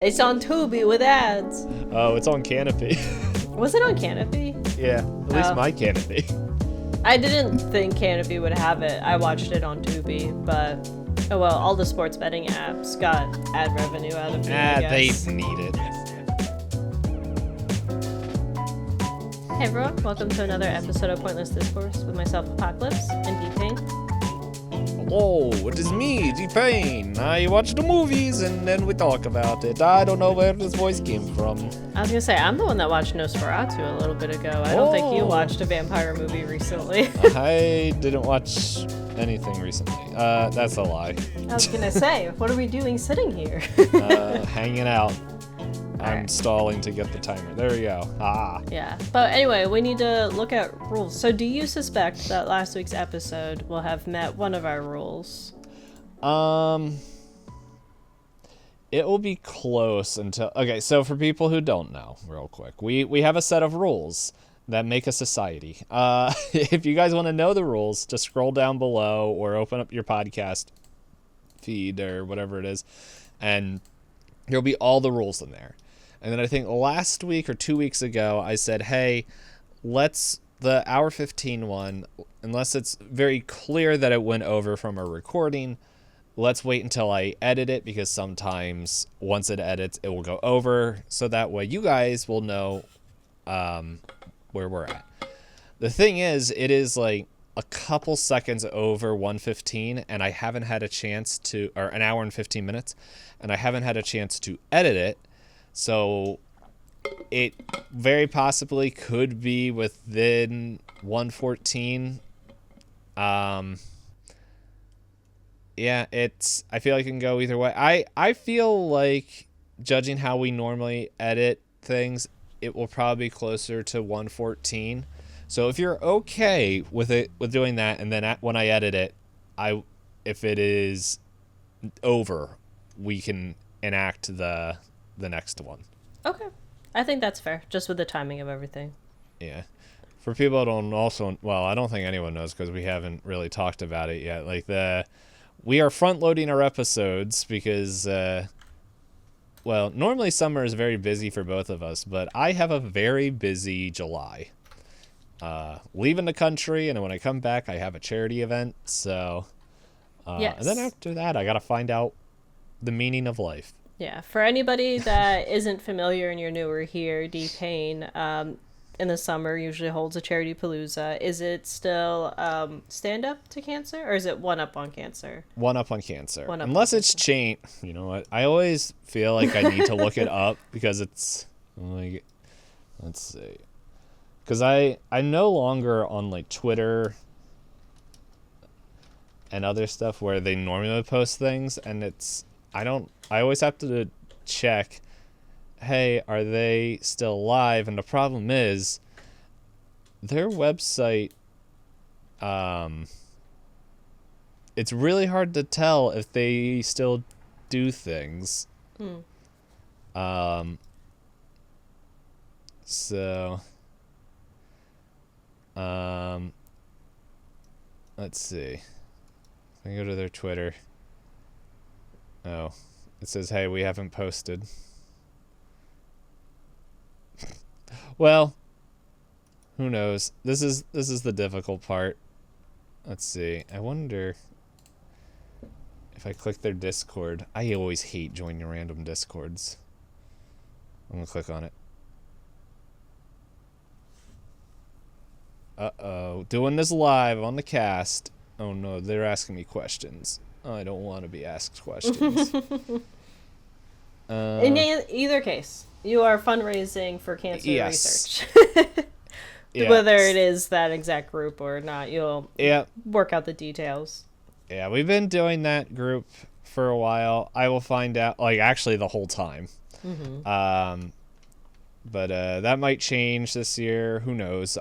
It's on Tubi with ads. Oh, it's on Canopy. Was it on Canopy? Yeah, at least my Canopy. I didn't think Canopy would have it. I watched it on Tubi, but oh well, all the sports betting apps got ad revenue out of it. They need it. Hey everyone, welcome to another episode of Pointless Discourse with myself, Hoppocalypse, and Itisdpayne. Hello, it is me, Itisdpayne. I watch the movies and then we talk about it. I don't know where this voice came from. I was gonna say, I'm the one that watched Nosferatu a little bit ago. I don't think you watched a vampire movie recently. I didn't watch anything recently. That's a lie. I was gonna say, what are we doing sitting here? Hanging out. I'm right. Stalling to get the timer. There we go. Ah. Yeah. But anyway, we need to look at rules. So do you suspect that last week's episode will have met one of our rules? It will be close until... Okay, so for people who don't know, real quick, we have a set of rules that make a society. If you guys want to know the rules, just scroll down below or open up your podcast feed or whatever it is, and there'll be all the rules in there. And then I think last week or 2 weeks ago, I said, hey, let's the hour 15 one, unless it's very clear that it went over from a recording, let's wait until I edit it, because sometimes once it edits, it will go over. So that way you guys will know where we're at. The thing is, it is like a couple seconds over 1:15, and I haven't had a chance to, or an hour and 15 minutes, and I haven't had a chance to edit it. So it very possibly could be within 1:14. Yeah, I feel like it can go either way. I feel like, judging how we normally edit things, it will probably be closer to 1:14. So if you're okay with doing that, and then when I edit it, if it is over, we can enact the next one. Okay. I think that's fair, just with the timing of everything. Yeah. For people that don't I don't think anyone knows, because we haven't really talked about it yet. Like, we are front loading our episodes because, normally summer is very busy for both of us, but I have a very busy July. Leaving the country, and then when I come back, I have a charity event. So, yes. And then after that, I got to find out the meaning of life. Yeah, for anybody that isn't familiar and you're newer here, Itisdpayne, in the summer usually holds a charity palooza. Is it still Stand Up to Cancer, or is it One Up on Cancer? One Up on Cancer. Unless it's changed. You know what? I always feel like I need to look it up, because it's like, let's see. Because I'm no longer on like Twitter and other stuff where they normally post things, and I always have to check, hey, are they still live? And the problem is, their website, it's really hard to tell if they still do things. So, let's see. I go to their Twitter. Oh, it says, hey, we haven't posted. Well, who knows? This is the difficult part. Let's see. I wonder if I click their Discord. I always hate joining random Discords. I'm gonna click on it. Uh-oh. Doing this live on the cast. Oh no, they're asking me questions. I don't want to be asked questions. In either case, you are fundraising for cancer research. Yeah. Whether it is that exact group or not, you'll work out the details. Yeah, we've been doing that group for a while. I will find out, like, actually the whole time. Mm-hmm. But that might change this year. Who knows?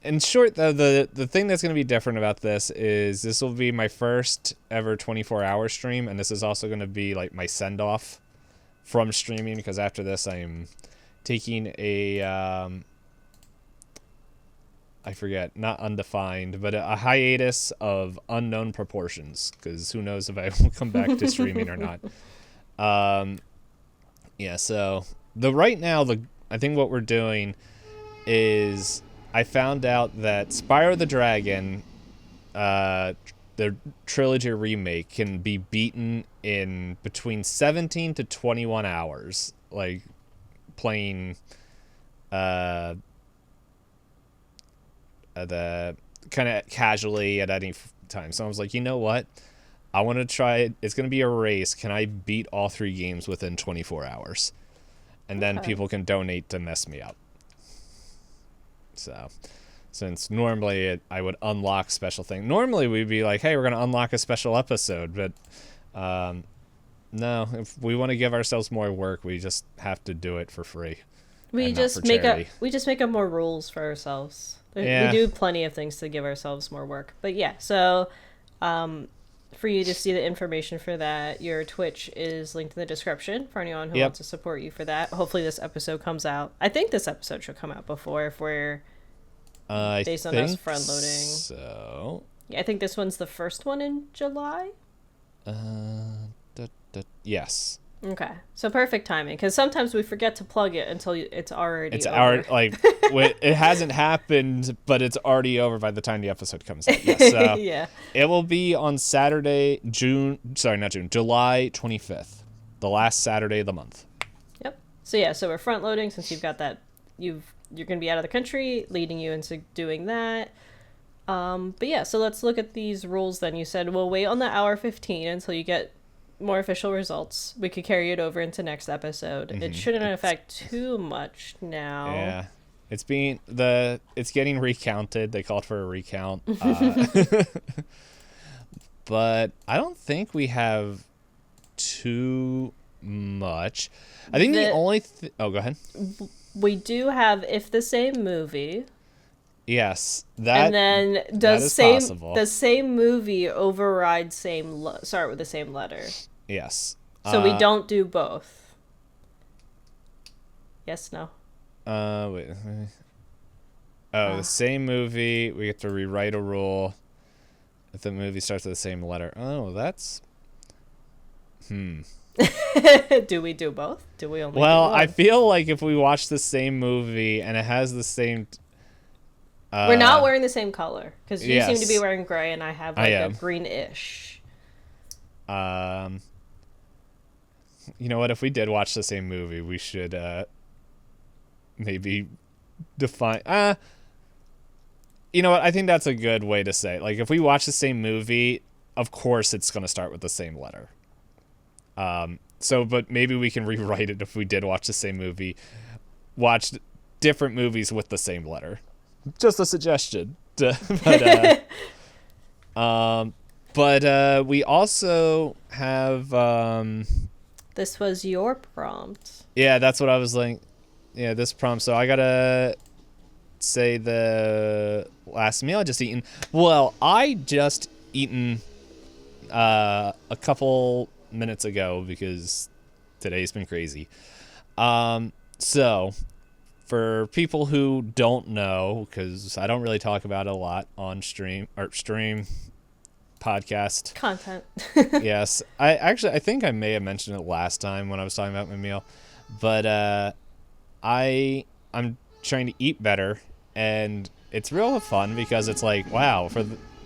In short, though, the thing that's going to be different about this is this will be my first ever 24-hour stream, and this is also going to be like my send-off from streaming, because after this I'm taking a, I forget, not undefined, but a hiatus of unknown proportions, because who knows if I will come back to streaming or not. Yeah, so right now I think what we're doing is I found out that Spyro the Dragon, the trilogy remake, can be beaten in between 17 to 21 hours, like playing the kind of casually at any time. So I was like, you know what? I want to try it. It's going to be a race. Can I beat all 3 games within 24 hours? And then people can donate to mess me up. So, since normally I would unlock special things. Normally we'd be like, hey, we're going to unlock a special episode. But no, if we want to give ourselves more work, we just have to do it for free. We just make up more rules for ourselves. Yeah. We do plenty of things to give ourselves more work. But yeah, so for you to see the information for that, your Twitch is linked in the description for anyone who wants to support you for that. Hopefully this episode comes out. I think this episode should come out before, if we're based on us front loading. So yeah, I think this one's the first one in July. Yes. Okay, so perfect timing, because sometimes we forget to plug it until it's already over. It hasn't happened, but it's already over by the time the episode comes out. Yes, so yeah. It will be on Saturday, July 25th, the last Saturday of the month. Yep. So yeah, so we're front loading since you've got that. You're going to be out of the country, leading you into doing that. But yeah, so let's look at these rules then. You said we'll wait on the hour 15 until you get more official results. We could carry it over into next episode. It shouldn't affect too much now. Yeah, it's getting recounted. They called for a recount, but I don't think we have too much. I think the only oh, go ahead. We do have If the Same Movie. Yes, and then does the same movie override start with the same letter? Yes. So we don't do both. Yes, no. Wait. The same movie. We have to rewrite a rule if the movie starts with the same letter. Oh, that's. Do we do both? Do we only? Well, I feel like if we watch the same movie and it has the same. We're not wearing the same color, because you seem to be wearing gray and I have a greenish. You know what? If we did watch the same movie, we should maybe define. You know what? I think that's a good way to say it. Like, if we watch the same movie, of course it's going to start with the same letter. But maybe we can rewrite it if we did watch the same movie. Watch different movies with the same letter. Just a suggestion. But we also have this was your prompt. Yeah, that's what I was like. Yeah, this prompt. So I gotta say the last meal I just eaten. Well, I just eaten a couple minutes ago because today's been crazy. So for people who don't know, because I don't really talk about it a lot on stream podcast content. Yes, I think I may have mentioned it last time when I was talking about my meal, but I'm trying to eat better, and it's real fun because it's like, wow,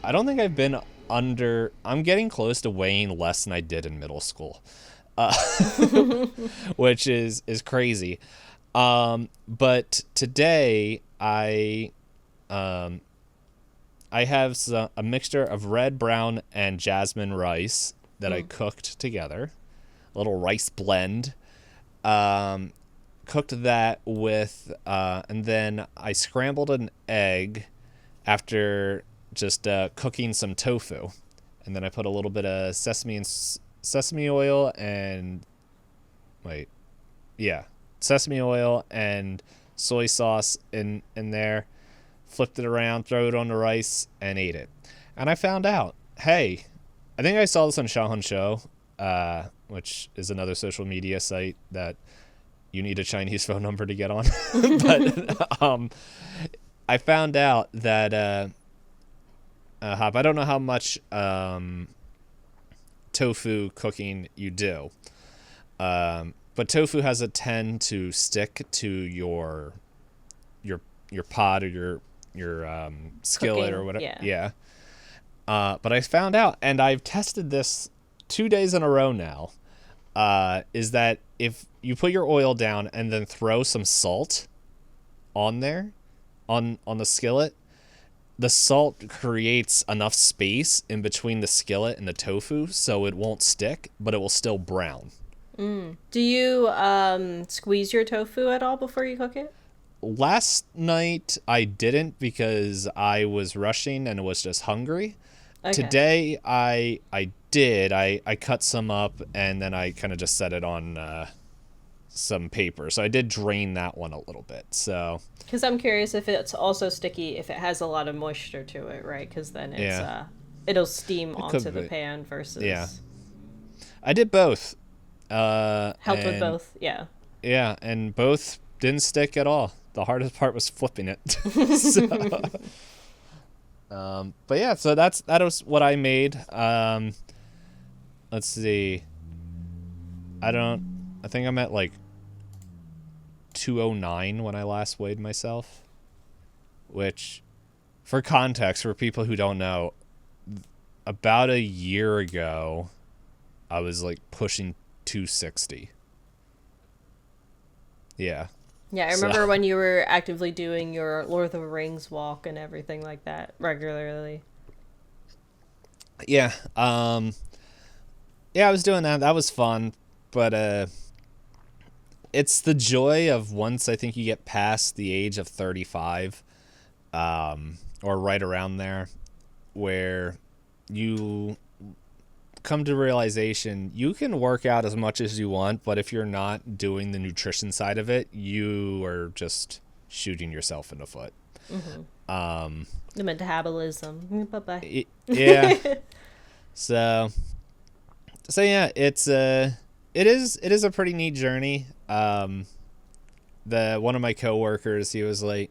I don't think I've been under. I'm getting close to weighing less than I did in middle school, which is crazy. But today I have a mixture of red, brown, and jasmine rice that I cooked together. A little rice blend. Cooked that with, and then I scrambled an egg after just cooking some tofu. And then I put a little bit of sesame oil and sesame oil and soy sauce in there, flipped it around, throw it on the rice, and ate it. And I found out, hey, I think I saw this on Shahun Show, which is another social media site that you need a Chinese phone number to get on. But I found out that Hop, I don't know how much tofu cooking you do. But tofu has a tend to stick to your pot or your skillet Cooking, or whatever. yeah. Yeah. But I found out, and I've tested this 2 days in a row now, is that if you put your oil down and then throw some salt on there, on the skillet, the salt creates enough space in between the skillet and the tofu so it won't stick, but it will still brown. Do you squeeze your tofu at all before you cook it? Last night I didn't because I was rushing and was just hungry. Okay. Today I did. I cut some up and then I kind of just set it on some paper. So I did drain that one a little bit. So Because I'm curious if it's also sticky if it has a lot of moisture to it, right? Because then it's Yeah. it'll steam onto the be. pan versus Yeah. I did both. help with and- both. Yeah. Yeah, and both didn't stick at all. The hardest part was flipping it. So, but yeah, so that was what I made. Let's see. I think I'm at like 209 when I last weighed myself. Which, for context, for people who don't know, about a year ago, I was like pushing 260. Yeah. Yeah, I remember when you were actively doing your Lord of the Rings walk and everything like that regularly. Yeah. Yeah, I was doing that. That was fun, but it's the joy of once I think you get past the age of 35, or right around there, where you come to realization you can work out as much as you want, but if you're not doing the nutrition side of it, you are just shooting yourself in the foot. Mm-hmm. The metabolism. Bye-bye. Yeah. So yeah, it is a pretty neat journey. One of my coworkers, he was like,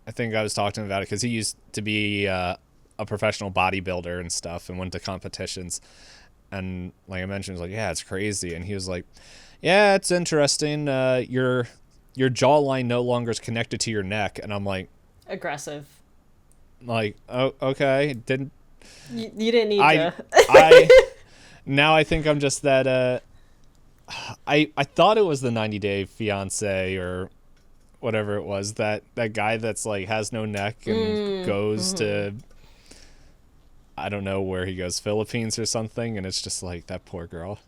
I think I was talking to him about it because he used to be a professional bodybuilder and stuff and went to competitions. And like I mentioned, he was like, yeah, it's crazy. And he was like, yeah, it's interesting. Your jawline no longer is connected to your neck. And I'm like, Aggressive. oh, okay. You didn't need to. Now I think I'm just that, I thought it was the 90-day fiance or whatever it was, that guy that's like has no neck and goes to, I don't know where he goes, Philippines or something, and it's just like that poor girl.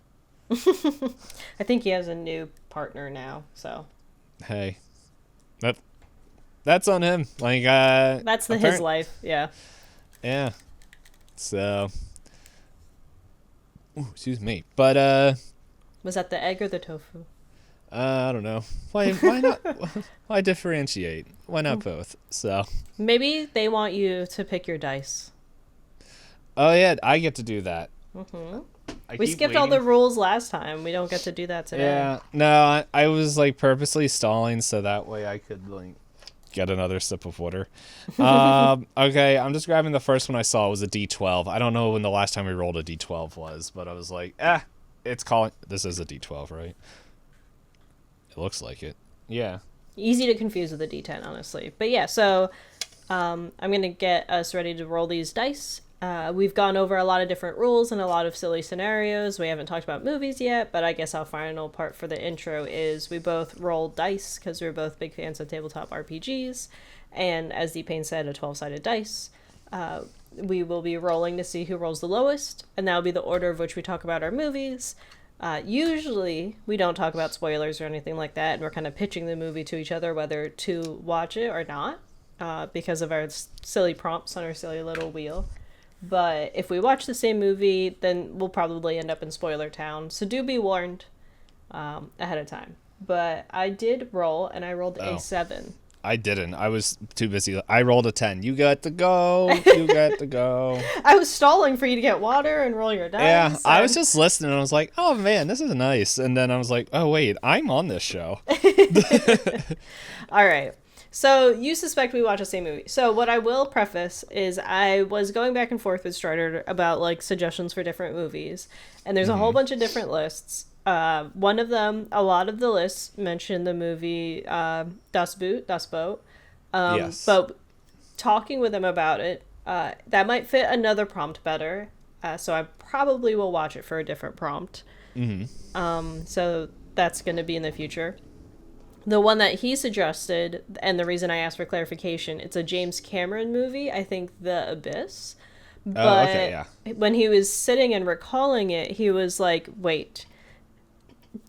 I think he has a new partner now, so Hey, that's on him. Like that's his life. Yeah. Yeah. So, excuse me, but Was that the egg or the tofu? I don't know. Why not? Why differentiate? Why not both? So. Maybe they want you to pick your dice. Oh yeah, I get to do that. Mm-hmm. I We keep skipped all waiting. the rules last time. We don't get to do that today. Yeah, no, I was like purposely stalling so that way I could like get another sip of water. Okay, I'm just grabbing the first one I saw. It was a D12. I don't know when the last time we rolled a D12 was, but I was like, it's calling. This is a D12, right? It looks like it. Yeah. Easy to confuse with a D10, honestly. But yeah, so I'm going to get us ready to roll these dice. We've gone over a lot of different rules and a lot of silly scenarios. We haven't talked about movies yet, but I guess our final part for the intro is we both roll dice because we're both big fans of tabletop RPGs. And as Payne said, a 12-sided dice. We will be rolling to see who rolls the lowest, and that will be the order of which we talk about our movies. Usually, we don't talk about spoilers or anything like that, and we're kind of pitching the movie to each other whether to watch it or not, because of our silly prompts on our silly little wheel. But if we watch the same movie, then we'll probably end up in spoiler town. So do be warned ahead of time. But I did roll, and I rolled a 7. I didn't. I was too busy. I rolled a 10. You got to go. You got to go. I was stalling for you to get water and roll your dice. Yeah, I was just listening, and I was like, oh, man, this is nice. And then I was like, oh, wait, I'm on this show. All right. So you suspect we watch the same movie. So what I will preface is I was going back and forth with Strider about like suggestions for different movies, and there's a whole bunch of different lists. One of them, a lot of the lists mentioned the movie Das Boot. Yes. But talking with him about it, that might fit another prompt better. So I probably will watch it for a different prompt. So that's going to be in the future. The one that he suggested, and the reason I asked for clarification, it's a James Cameron movie, I think The Abyss. Oh, But okay, yeah. when he was sitting and recalling it, he was like, wait,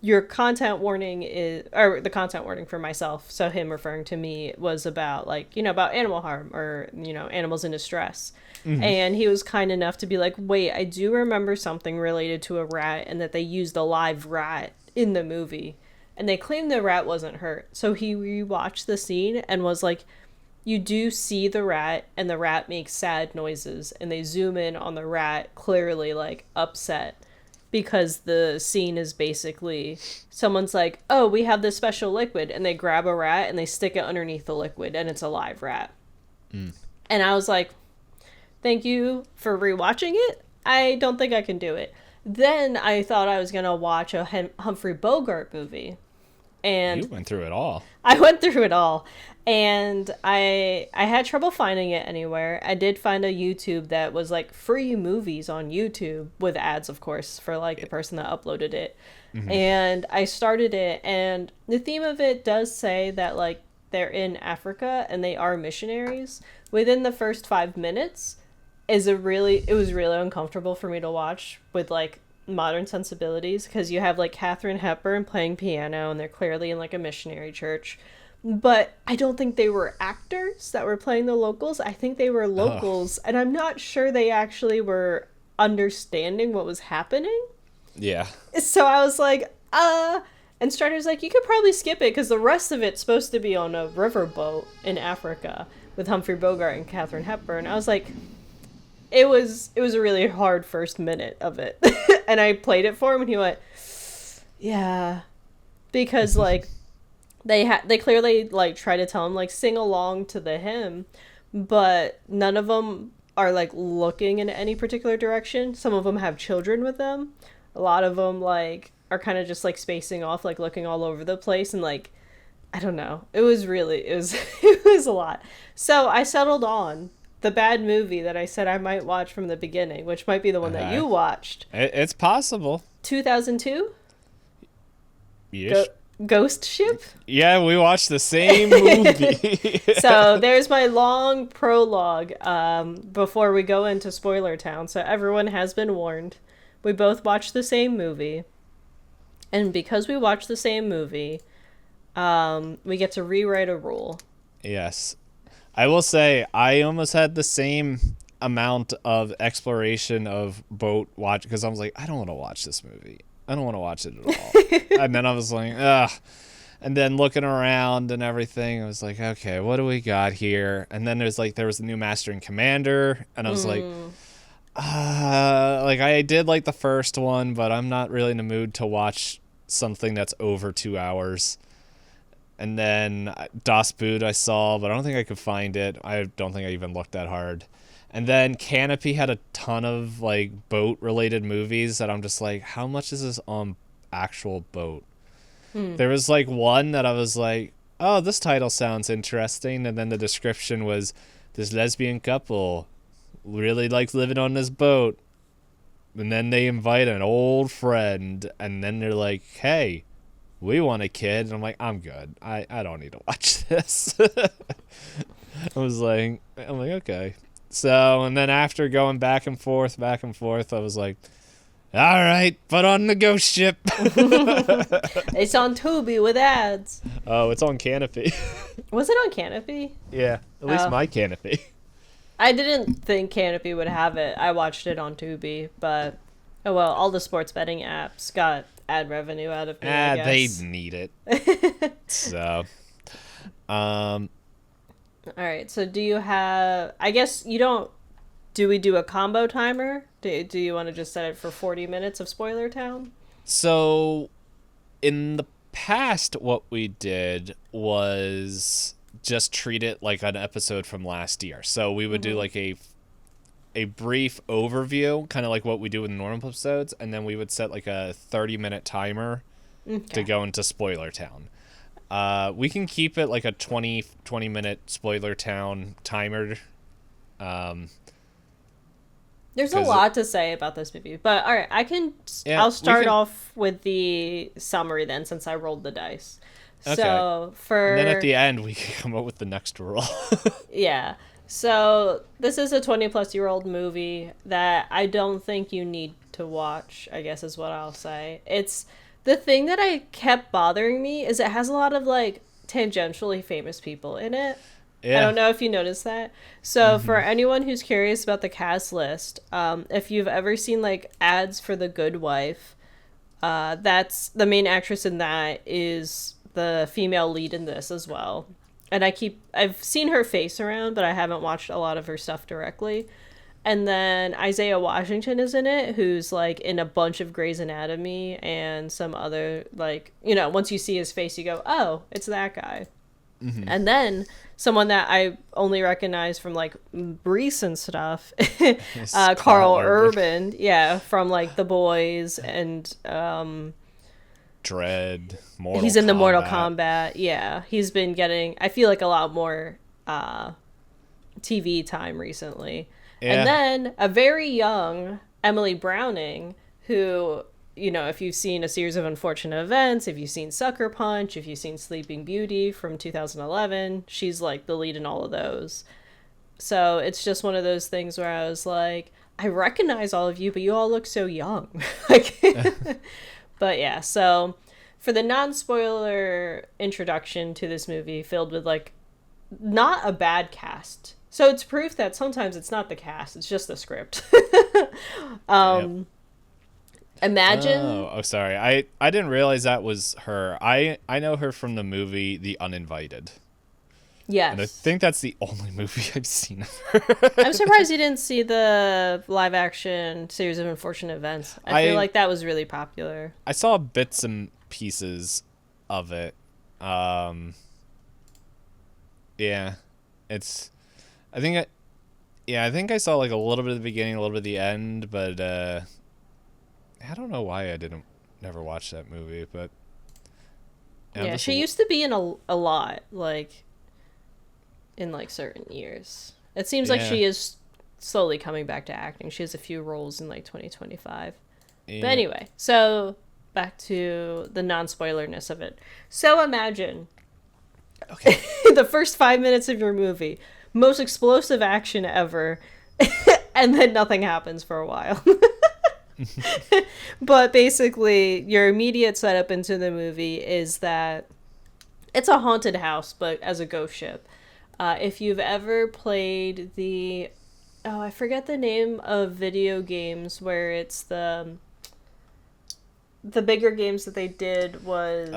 your content warning is, or the content warning for myself, so him referring to me, was about, like, about animal harm, or, animals in distress. And he was kind enough to be like, wait, I do remember something related to a rat, and that they used a live rat in the movie. And they claimed the rat wasn't hurt. So he rewatched the scene and was like, you do see the rat, and the rat makes sad noises, and they zoom in on the rat, clearly, like, upset, because the scene is basically someone's like, oh, we have this special liquid, and they grab a rat and they stick it underneath the liquid, and it's a live rat. And I was like, thank you for rewatching it. I don't think I can do it. Then I thought I was gonna watch a Humphrey Bogart movie, and You went through it all. I went through it all, and I had trouble finding it anywhere. I did find a YouTube that was like free movies on YouTube, with ads, of course, for like the person that uploaded it. And I started it, and the theme of it does say that, like, they're in Africa and they are missionaries. Within the first 5 minutes it was really uncomfortable for me to watch, with like modern sensibilities, because you have like Katharine Hepburn playing piano, and they're clearly in like a missionary church. But I don't think they were actors that were playing the locals. I think they were locals, and I'm not sure they actually were understanding what was happening. Yeah. So I was like, and Strider's like, you could probably skip it, because the rest of it's supposed to be on a riverboat in Africa with Humphrey Bogart and Katharine Hepburn. I was like, it was a really hard first minute of it. And I played it for him, and he went, yeah, because like they clearly like try to tell him, like, sing along to the hymn, but none of them are like looking in any particular direction. Some of them have children with them. A lot of them like are kind of just like spacing off, like looking all over the place, and like, I don't know. It was it was a lot. So I settled on the bad movie that I said I might watch from the beginning, which might be the one that you watched. It's possible. 2002? Yes. Ghost Ship? Yeah, we watched the same movie. So there's my long prologue before we go into Spoiler Town. So everyone has been warned. We both watched the same movie. And because we watched the same movie, we get to rewrite a rule. Yes. I will say, I almost had the same amount of exploration of boat watch, because I was like, I don't want to watch this movie. I don't want to watch it at all. And then I was like, ugh. And then looking around and everything, I was like, okay, what do we got here? And then there was the new Master and Commander, and I was like I did like the first one, but I'm not really in the mood to watch something that's over 2 hours. And then Das Boot I saw, but I don't think I could find it. I don't think I even looked that hard. And then Canopy had a ton of like boat related movies that I'm just like, how much is this on actual boat? There was like one that I was like, oh, this title sounds interesting. And then the description was, this lesbian couple really likes living on this boat. And then they invite an old friend, and then they're like, hey, we want a kid. And I'm like, I'm good. I don't need to watch this. I'm like, okay. So, and then after going back and forth, I was like, all right, put on the Ghost Ship. It's on Tubi with ads. Oh, it's on Canopy. Was it on Canopy? Yeah, at least my Canopy. I didn't think Canopy would have it. I watched it on Tubi, but oh well, all the sports betting apps got ad revenue out of me, I guess. They need it. So, all right, so do you have, I guess you don't, do we do a combo timer? Do you want to just set it for 40 minutes of Spoiler Town? So, in the past, what we did was just treat it like an episode from last year. So we would do like a a brief overview, kind of like what we do with normal episodes, and then we would set like a 30-minute timer to go into Spoiler Town. We can keep it like a 20-minute Spoiler Town timer. There's a lot to say about this movie, but all right, I'll start off with the summary then, since I rolled the dice. Okay. So and then at the end we can come up with the next roll. Yeah. So this is a 20-plus-year-old movie that I don't think you need to watch, I guess is what I'll say. It's the thing that I kept bothering me is it has a lot of like tangentially famous people in it. Yeah. I don't know if you noticed that. So for anyone who's curious about the cast list, if you've ever seen like ads for The Good Wife, that's the main actress in that is the female lead in this as well. And I've seen her face around, but I haven't watched a lot of her stuff directly. And then Isaiah Washington is in it, who's like in a bunch of Grey's Anatomy and some other, like, you know, once you see his face, you go, oh, it's that guy. And then someone that I only recognize from like recent stuff, Carl Urban, from like The Boys and Dread, he's in the Mortal Kombat. Yeah, he's been getting, I feel like, a lot more TV time recently. And then a very young Emily Browning, who, you know, if you've seen A Series of Unfortunate Events, if you've seen Sucker Punch, if you've seen Sleeping Beauty from 2011, she's like the lead in all of those. So it's just one of those things where I was like, I recognize all of you, but you all look so young. Like, but yeah, so for the non-spoiler introduction to this movie filled with like not a bad cast. So it's proof that sometimes it's not the cast, it's just the script. Imagine. Oh, sorry. I didn't realize that was her. I know her from the movie The Uninvited. Yes. And I think that's the only movie I've seen of her. I'm surprised you didn't see the live action Series of Unfortunate Events. I feel like that was really popular. I saw bits and pieces of it. Yeah. I think I saw like a little bit of the beginning, a little bit of the end, but I don't know why I never watched that movie, but yeah, she used to be in a lot, like in like certain years. It seems like she is slowly coming back to acting. She has a few roles in like 2025. Yeah. But anyway, so back to the non-spoilerness of it. So imagine the first 5 minutes of your movie, most explosive action ever, and then nothing happens for a while. But basically, your immediate setup into the movie is that it's a haunted house, but as a ghost ship. If you've ever played I forget the name of video games where it's the bigger games that they did was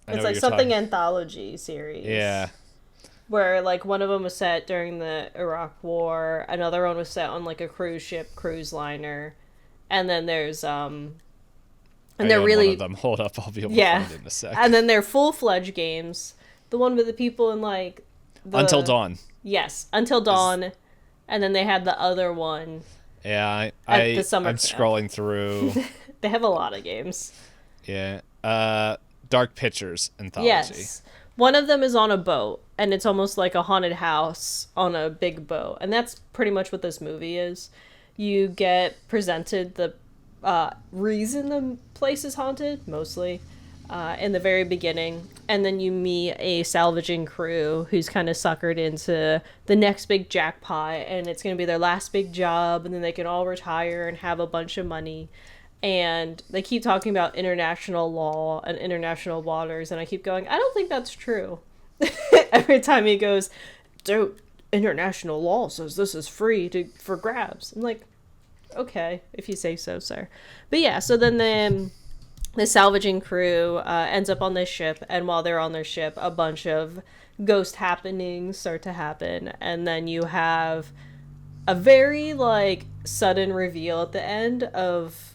it's like something anthology series. Yeah. Where, like, one of them was set during the Iraq War, another one was set on, like, a cruise liner, and then there's, and they're really... one of them. Hold up, I'll be able to find it in a sec. And then they're full-fledged games. The one with the people in, like... Until Dawn. Yes, Until Dawn, and then they had the other one. Yeah, I'm scrolling through. They have a lot of games. Yeah. Dark Pictures Anthology. Yes. One of them is on a boat, and it's almost like a haunted house on a big boat. And that's pretty much what this movie is. You get presented the reason the place is haunted, mostly, in the very beginning. And then you meet a salvaging crew who's kind of suckered into the next big jackpot, and it's going to be their last big job, and then they can all retire and have a bunch of money. And they keep talking about international law and international waters, and I keep going, I don't think that's true. Every time he goes, dude, international law says this is free for grabs. I'm like, okay, if you say so, sir. But yeah, so then the salvaging crew ends up on this ship, and while they're on their ship, a bunch of ghost happenings start to happen, and then you have a very, like, sudden reveal at the end of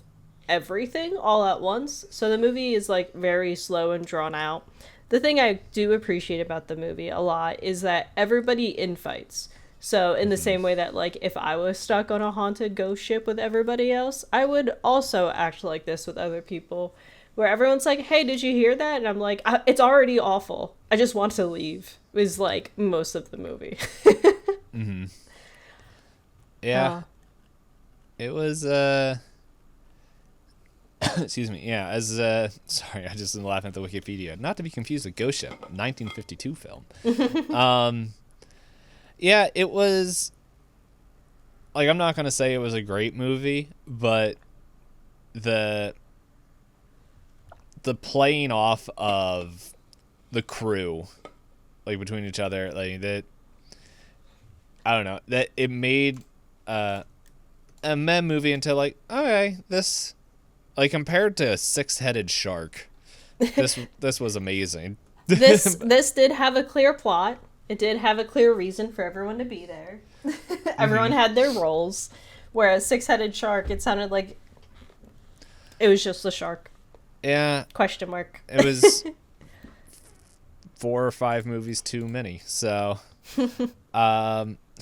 everything all at once. So the movie is like very slow and drawn out. The thing I do appreciate about the movie a lot is that everybody infights. So in the same way that like if I was stuck on a haunted ghost ship with everybody else, I would also act like this with other people, where everyone's like, "Hey, did you hear that?" And I'm like, "It's already awful. I just want to leave." Is like most of the movie. Yeah. It was excuse me. Yeah, as sorry, I just am laughing at the Wikipedia. Not to be confused with Ghost Ship, 1952 film. Yeah, it was like, I'm not going to say it was a great movie, but the playing off of the crew, like between each other, like that, I don't know, that it made a meh movie into like, okay, this, like, compared to a six-headed shark, this was amazing. This did have a clear plot. It did have a clear reason for everyone to be there. Everyone had their roles. Whereas Six-Headed Shark, it sounded like it was just a shark. Yeah. Question mark. It was 4 or 5 movies too many. So, who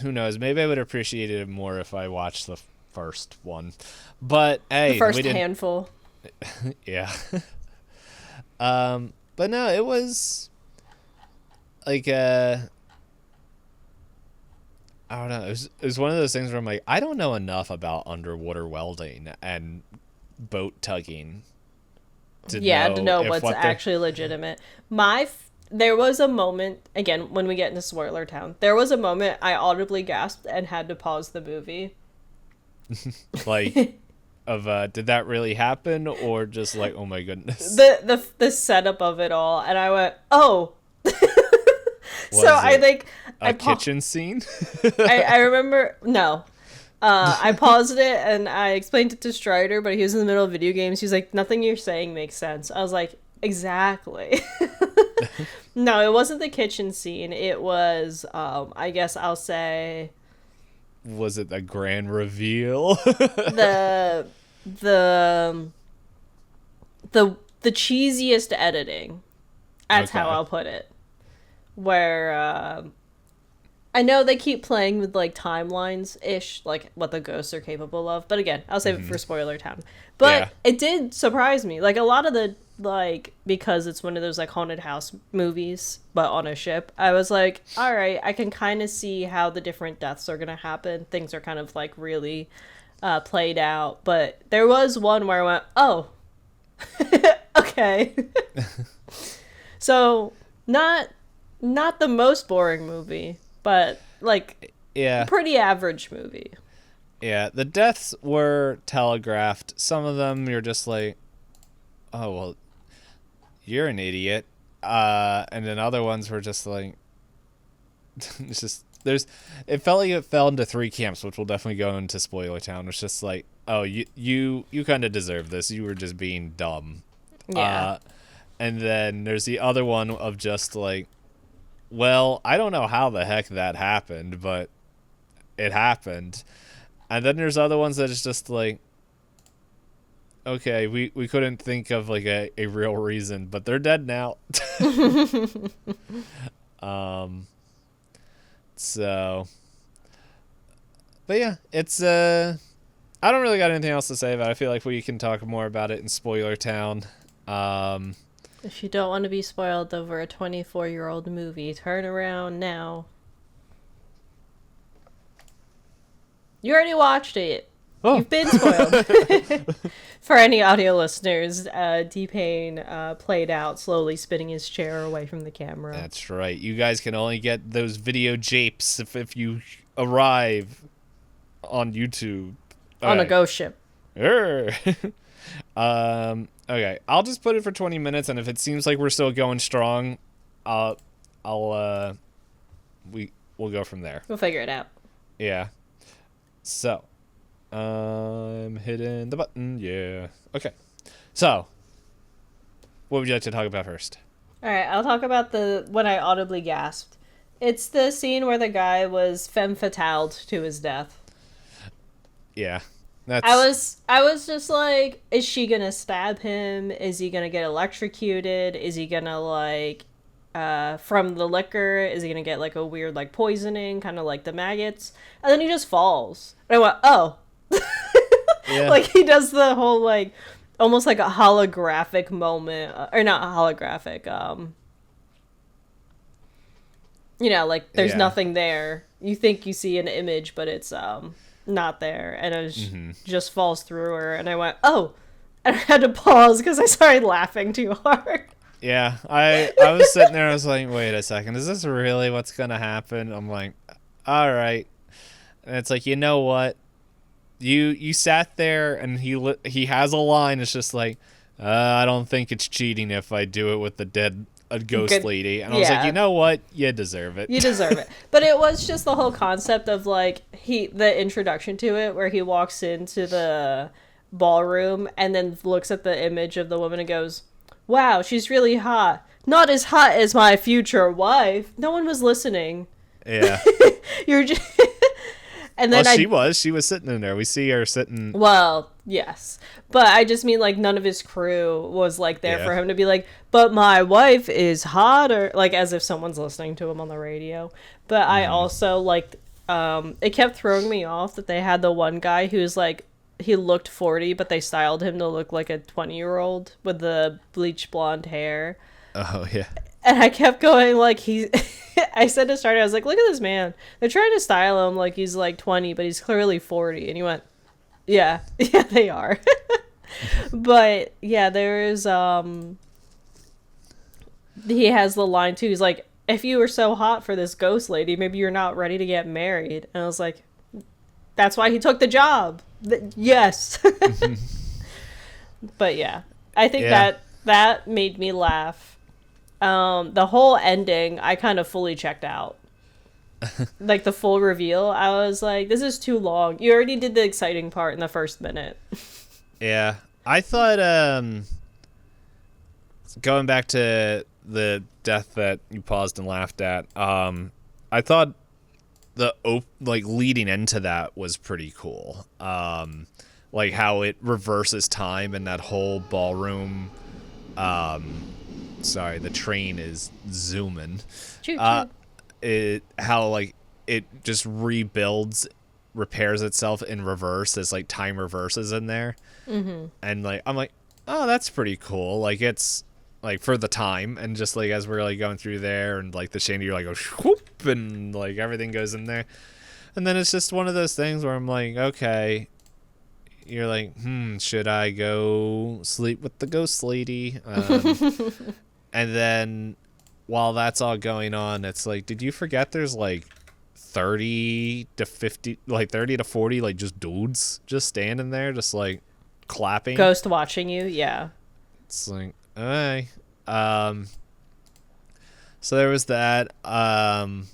knows? Maybe I would have appreciated it more if I watched the first one. But hey, the first handful. Yeah. But no, it was like I don't know. It was one of those things where I'm like, I don't know enough about underwater welding and boat tugging to know what's actually legitimate. There was a moment, again, when we get into spoiler town, there was a moment I audibly gasped and had to pause the movie. Like, did that really happen, or just like, oh my goodness? The setup of it all, and I went, oh. I think a kitchen scene. I remember I paused it and I explained it to Strider, but he was in the middle of video games. He was like, nothing you're saying makes sense. I was like, exactly. No, it wasn't the kitchen scene. It was I guess I'll say, was it the grand reveal? the cheesiest editing. That's how I'll put it. Where I know they keep playing with like timelines-ish, like what the ghosts are capable of. But again, I'll save it for spoiler town. But it did surprise me. Like a lot of the, like, because it's one of those like haunted house movies, but on a ship, I was like, all right, I can kind of see how the different deaths are going to happen. Things are kind of like really played out. But there was one where I went, oh, okay. So not the most boring movie, but like pretty average movie. Yeah, the deaths were telegraphed. Some of them you're just like, oh well, you're an idiot. And then other ones were just like, it's just it felt like it fell into 3 camps, which will definitely go into spoiler town. It's just like, oh, you kind of deserve this. You were just being dumb. Yeah. And then there's the other one of just like, well, I don't know how the heck that happened, but it happened. And then there's other ones that is just like, okay, we couldn't think of like a real reason, but they're dead now. So, but yeah, it's I don't really got anything else to say about it. I feel like we can talk more about it in spoiler town. If you don't want to be spoiled over a 24-year-old movie, turn around now. You already watched it. Oh. You've been spoiled. For any audio listeners, Dpayne played out, slowly spinning his chair away from the camera. That's right. You guys can only get those video japes if you arrive on YouTube. On a ghost ship. Okay, I'll just put it for 20 minutes, and if it seems like we're still going strong, we'll go from there. We'll figure it out. Yeah. So, I'm hitting the button. Yeah. Okay. So, what would you like to talk about first? All right, I'll talk about when I audibly gasped. It's the scene where the guy was femme fatale to his death. Yeah. I was just like, is she gonna stab him? Is he gonna get electrocuted? Is he gonna like from the liquor? Is he gonna get like a weird like poisoning, kind of like the maggots? And then he just falls. And I went, oh. Yeah. Like he does the whole like almost like a holographic moment, or not holographic. Like there's nothing there. You think you see an image, but it's not there, and it just falls through her. And I went, oh, and I had to pause because I started laughing too hard. Yeah, I was sitting there. I was like, wait a second, is this really what's gonna happen? I'm like, all right. And it's like, you know what? You sat there, and he has a line. It's just like, I don't think it's cheating if I do it with a ghost lady. And I was like, you know what? You deserve it. You deserve it. But it was just the whole concept of like the introduction to it, where he walks into the ballroom and then looks at the image of the woman and goes, wow, she's really hot. Not as hot as my future wife. No one was listening. Yeah. You're just... And then she was sitting in there. We see her sitting. Well, yes. But I just mean like none of his crew was like there for him to be like, but my wife is hot, or like as if someone's listening to him on the radio. But I also like, it kept throwing me off that they had the one guy who's like, he looked 40, but they styled him to look like a 20-year-old with the bleach blonde hair. Oh, yeah. And I kept going like I said to start, I was like, look at this man. They're trying to style him like he's like 20, but he's clearly 40. And he went, yeah, they are. But yeah, there's, he has the line too. He's like, if you were so hot for this ghost lady, maybe you're not ready to get married. And I was like, that's why he took the job. Yes. But yeah, I think that made me laugh. The whole ending, I kind of fully checked out. Like the full reveal, I was like, this is too long. You already did the exciting part in the first minute. Yeah. I thought, going back to the death that you paused and laughed at, I thought leading into that was pretty cool. Like how it reverses time and that whole ballroom, sorry, the train is zooming. How like it just repairs itself in reverse as like time reverses in there. And like I'm like, oh, that's pretty cool. Like it's like for the time, and just like as we're like going through there and like the shanty, you're like, oh, whoop, and like everything goes in there. And then it's just one of those things where I'm like, okay, you're like, should I go sleep with the ghost lady? And then while that's all going on, it's like, did you forget there's like 30 to 50, like 30 to 40, like just dudes just standing there, just like clapping. Ghost watching you, yeah. It's like, alright. So there was that. One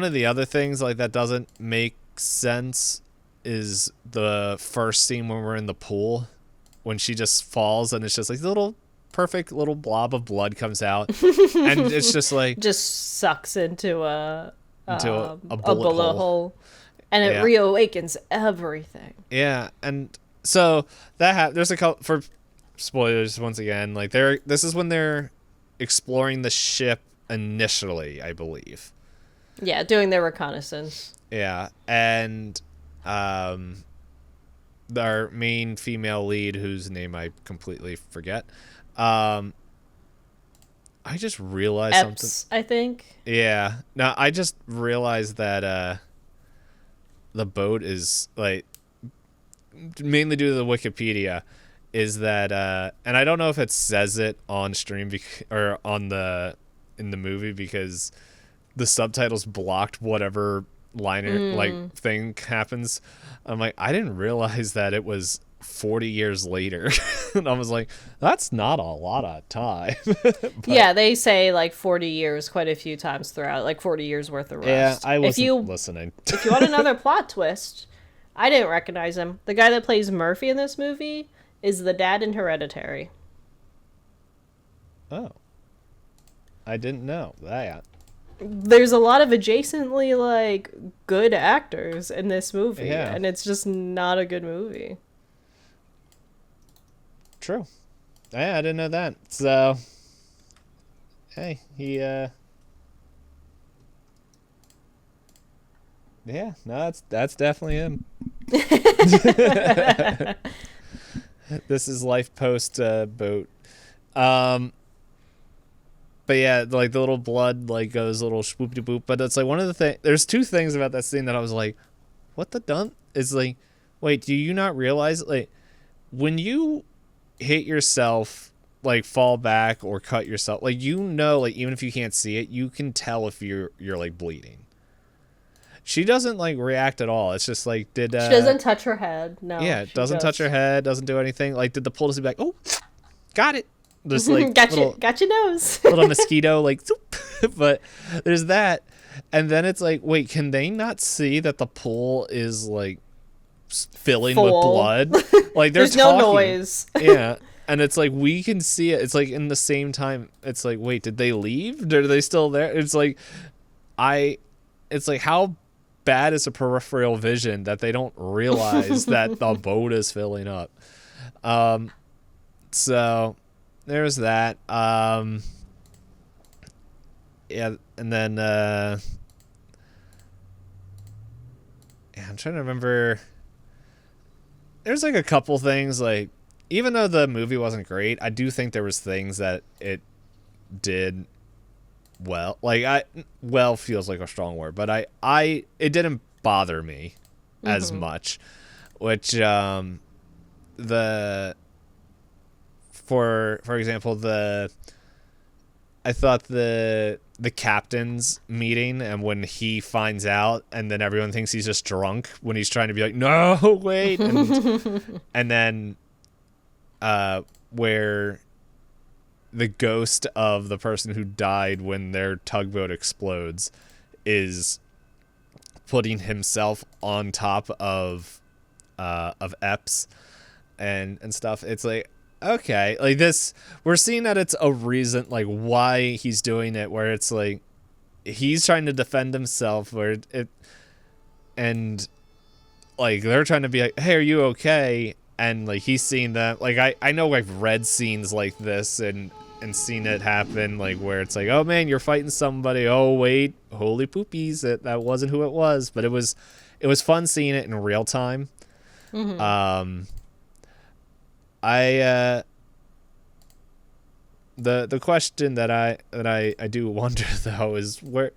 of the other things like that doesn't make sense is the first scene when we're in the pool, when she just falls and it's just like little perfect little blob of blood comes out, and it's just like just sucks into a bullet hole. And it reawakens everything. Yeah, and so that there's a couple for spoilers once again. Like this is when they're exploring the ship initially, I believe. Yeah, doing their reconnaissance. Yeah, and our main female lead, whose name I completely forget. I just realized something. I think. Yeah. No, I just realized that the boat is like mainly due to the Wikipedia is that and I don't know if it says it on stream or on in the movie because the subtitles blocked whatever liner like thing happens. I'm like, I didn't realize that it was 40 years later. And I was like, that's not a lot of time. Yeah, they say like 40 years quite a few times throughout, like 40 years worth of rest. Yeah, I wasn't listening. If you want another plot twist, I didn't recognize him. The guy that plays Murphy in this movie is the dad in Hereditary. Oh. I didn't know that. There's a lot of adjacently like good actors in this movie, and it's just not a good movie. true. Yeah, I didn't know that. So, hey, he, yeah, no, that's definitely him. This is life post boat. But yeah, like the little blood like goes a little swoop de boop. But it's like one of the things. There's two things about that scene that I was like, what the dump? Is like, wait, do you not realize like when you hit yourself, like fall back or cut yourself, like like even if you can't see it, you can tell if you're like bleeding. She doesn't like react at all. It's just like she doesn't touch her head. No. Yeah, doesn't touch her head. Doesn't do anything. Like did the poultice be like, oh, got it. Just like got your nose. Little mosquito like, but there's that, and then it's like, wait, can they not see that the pool is like filling with blood? Like there's no noise. Yeah, and it's like we can see it. It's like in the same time. It's like, wait, did they leave? Are they still there? It's like, it's like how bad is a peripheral vision that they don't realize that the boat is filling up. So there's that. Yeah, and then yeah, I'm trying to remember. There's like a couple things, like even though the movie wasn't great, I do think there was things that it did well. Like well feels like a strong word, but it didn't bother me as much, which for example, I thought the captain's meeting, and when he finds out and then everyone thinks he's just drunk when he's trying to be like, no, wait, and then where the ghost of the person who died when their tugboat explodes is putting himself on top of Epps and stuff. It's like, okay, like this, we're seeing that it's a reason, like why he's doing it, where it's like he's trying to defend himself, where it and like they're trying to be like, hey, are you okay? And like he's seeing that, like I know I've read scenes like this and seen it happen, like where it's like, oh man, you're fighting somebody, oh wait, holy poopies, that wasn't who it was. But it was fun seeing it in real time. The question that I do wonder though is where,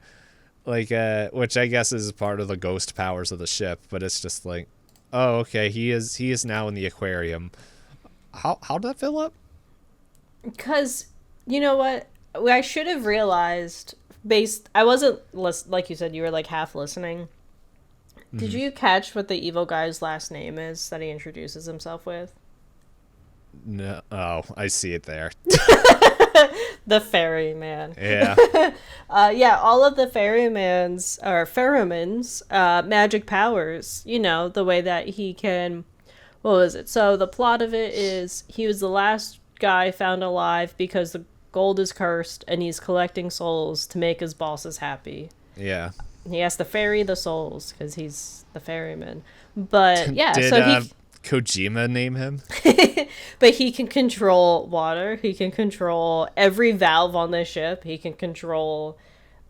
like which I guess is part of the ghost powers of the ship, but it's just like, oh okay, he is now in the aquarium. How did that fill up? Because you know what, I should have realized I wasn't like you said, you were like half listening. Did you catch what the evil guy's last name is that he introduces himself with? No. Oh, I see it there. The ferryman. Yeah. Yeah, all of the ferryman's or ferryman's magic powers, you know, the way that he can, what was it? So the plot of it is he was the last guy found alive because the gold is cursed and he's collecting souls to make his bosses happy. Yeah. He has to ferry the souls because he's the ferryman. But yeah, Did, so he Kojima name him? But he can control water. He can control every valve on the ship. He can control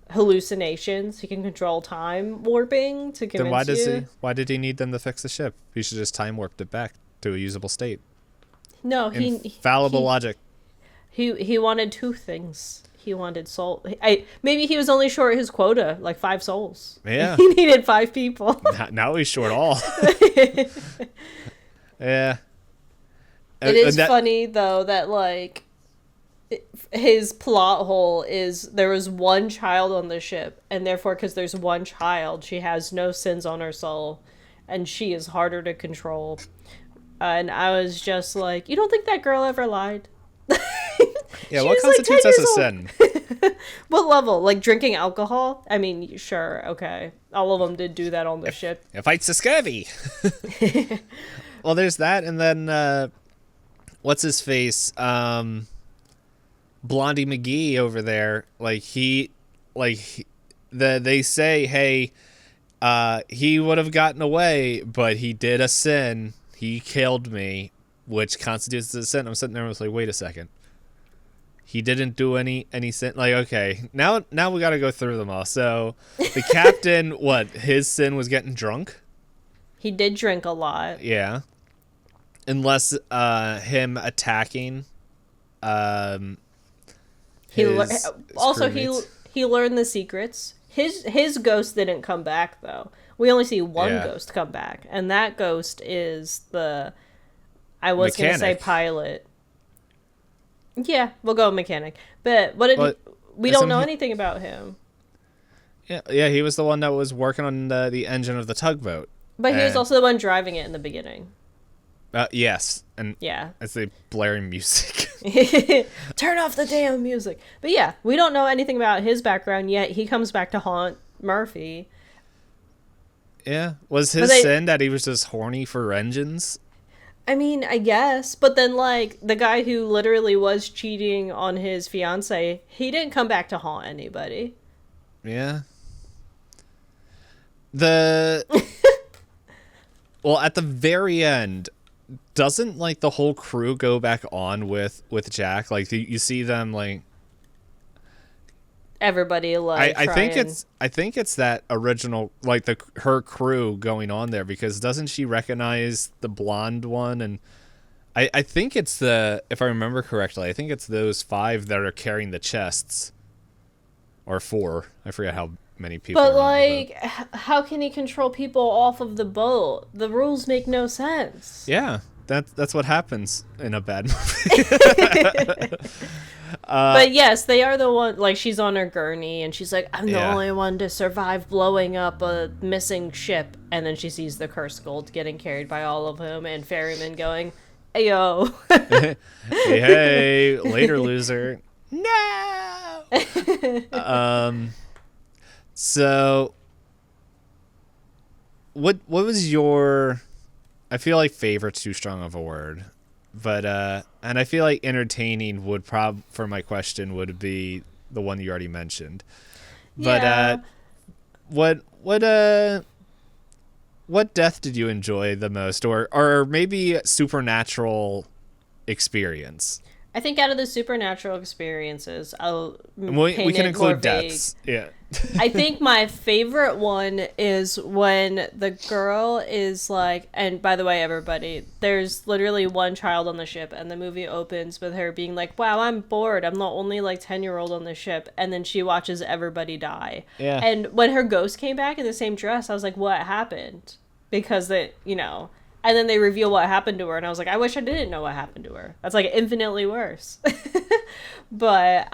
hallucinations. He can control time warping to convince Then why did he need them to fix the ship? He should just time warped it back to a usable state. No, Infallible logic. He wanted two things. He wanted soul. Maybe he was only short his quota, like 5 souls. Yeah. He needed 5 people. Now he's short all. Yeah. It is funny though that like his plot hole is there was one child on the ship, and therefore because there's one child, she has no sins on her soul, and she is harder to control. And I was just like, you don't think that girl ever lied? Yeah, what constitutes as a sin? What level? Like drinking alcohol? I mean, sure, okay. All of them did do that on the ship. It fights the scurvy. Well, there's that, and then what's his face? Blondie McGee over there. Like they say, hey, he would have gotten away, but he did a sin. He killed me. which constitutes the sin. I'm sitting there and I was like, wait a second. He didn't do any sin. Like, okay, now we got to go through them all. So the captain, what, his sin was getting drunk? He did drink a lot. Yeah. Unless him attacking He his also crewmates. he learned the secrets. His ghost didn't come back though. We only see one ghost come back, and that ghost is the I was going to say pilot. Yeah, we'll go mechanic. But we don't know anything about him. Yeah, he was the one that was working on the engine of the tugboat. But he was also the one driving it in the beginning. Yes, and yeah, it's the blaring music. Turn off the damn music. But yeah, we don't know anything about his background yet. He comes back to haunt Murphy. Yeah, was his sin that he was just horny for engines? I mean, I guess, but then like the guy who literally was cheating on his fiance, he didn't come back to haunt anybody. Yeah. Well, at the very end, doesn't like the whole crew go back on with Jack? Like you see them like everybody like I think it's that original like her crew going on there, because doesn't she recognize the blonde one? And I think it's if I remember correctly, I think it's those 5 that are carrying the chests, or 4. I forget how many people. But like, how can he control people off of the boat? The rules make no sense. Yeah, that's what happens in a bad movie. But yes, they are the one. Like, she's on her gurney, and she's like, "I'm the only one to survive blowing up a missing ship." And then she sees the cursed gold getting carried by all of them, and ferryman going, "Ayo, hey, later, loser." No. So, what was your? I feel like favorite's too strong of a word, but and I feel like entertaining would for my question would be the one you already mentioned. Yeah. But what death did you enjoy the most, or maybe supernatural experience? I think out of the supernatural experiences, we can include deaths. Yeah. I think my favorite one is when the girl is like, and by the way, everybody, there's literally one child on the ship, and the movie opens with her being like, "Wow, I'm bored. I'm the only like 10-year-old on the ship," and then she watches everybody die. Yeah. And when her ghost came back in the same dress, I was like, "What happened?" Because and then they reveal what happened to her, and I was like, I wish I didn't know what happened to her. That's like infinitely worse. But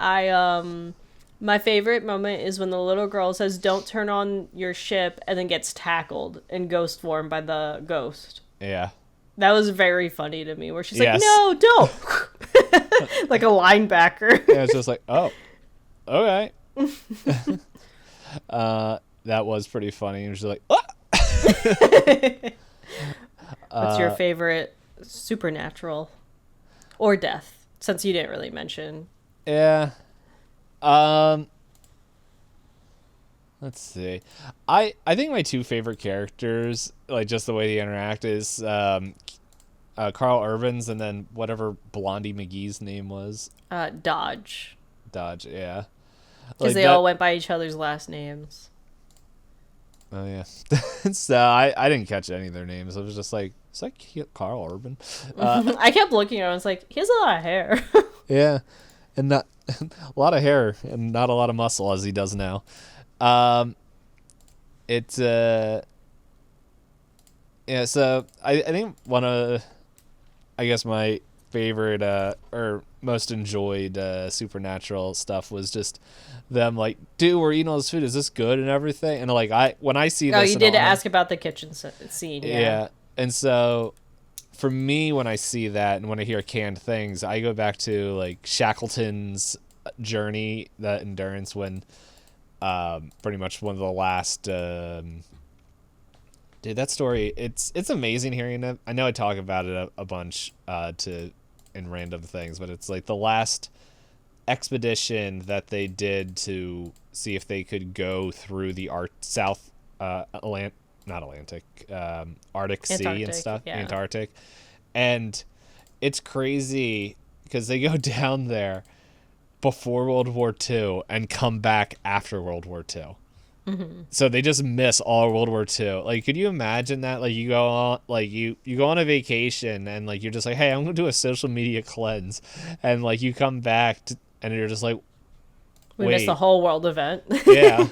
my favorite moment is when the little girl says, "Don't turn on your ship," and then gets tackled in ghost form by the ghost. Yeah. That was very funny to me, where she's like, "No, don't!" Like a linebacker. Yeah, it's just like, oh, okay. That was pretty funny. And she's like, "Oh!" What's your favorite supernatural or death? Since you didn't really mention. Yeah. Let's see. I think my 2 favorite characters, like just the way they interact, is Carl Urban's and then whatever Blondie McGee's name was. Dodge. Dodge, yeah. Because they all went by each other's last names. Oh, yeah. So I didn't catch any of their names. I was just like, is that Carl Urban? I kept looking at him. I was like, he has a lot of hair. Yeah. And not a lot of hair and not a lot of muscle as he does now. It's yeah, so I think one of, I guess, my favorite or most enjoyed supernatural stuff was just them like, "Dude, we're eating all this food, is this good?" and everything. And like when I see this, you did ask about the kitchen scene. Yeah. And so for me, when I see that and when I hear canned things, I go back to like Shackleton's journey, the endurance, when pretty much one of the last dude, that story, it's amazing hearing it. I know I talk about it a bunch in random things, but it's like the last expedition that they did to see if they could go through the South Arctic Sea and stuff, yeah. Antarctic. And it's crazy because they go down there before World War II and come back after World War II. So they just miss all World War II. Like, could you imagine that? Like, you go on, like, you go on a vacation and, like, you're just like, hey, I'm going to do a social media cleanse. And, like, you come back and you're just like, We wait. missed the whole world event. Yeah.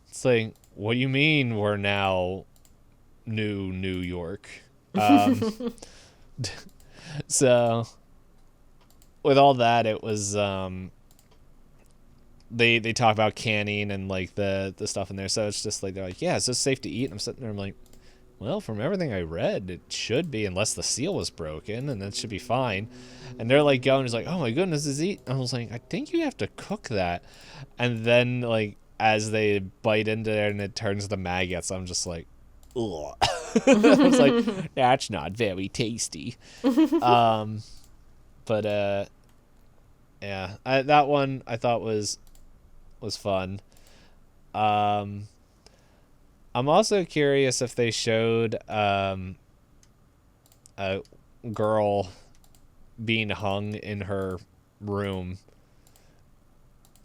It's like, what do you mean we're now New York? So, with all that, it was, they talk about canning and like the stuff in there, so it's just like they're like, yeah, is this safe to eat? And I'm sitting there, I'm like, well, from everything I read, it should be, unless the seal was broken, and that should be fine. And they're like going, it's like, oh my goodness, is eat? And I was like, I think you have to cook that. And then like as they bite into it and it turns to maggots, I'm just like, ugh. I was like, that's not very tasty. But yeah, that one I thought was fun. I'm also curious if they showed a girl being hung in her room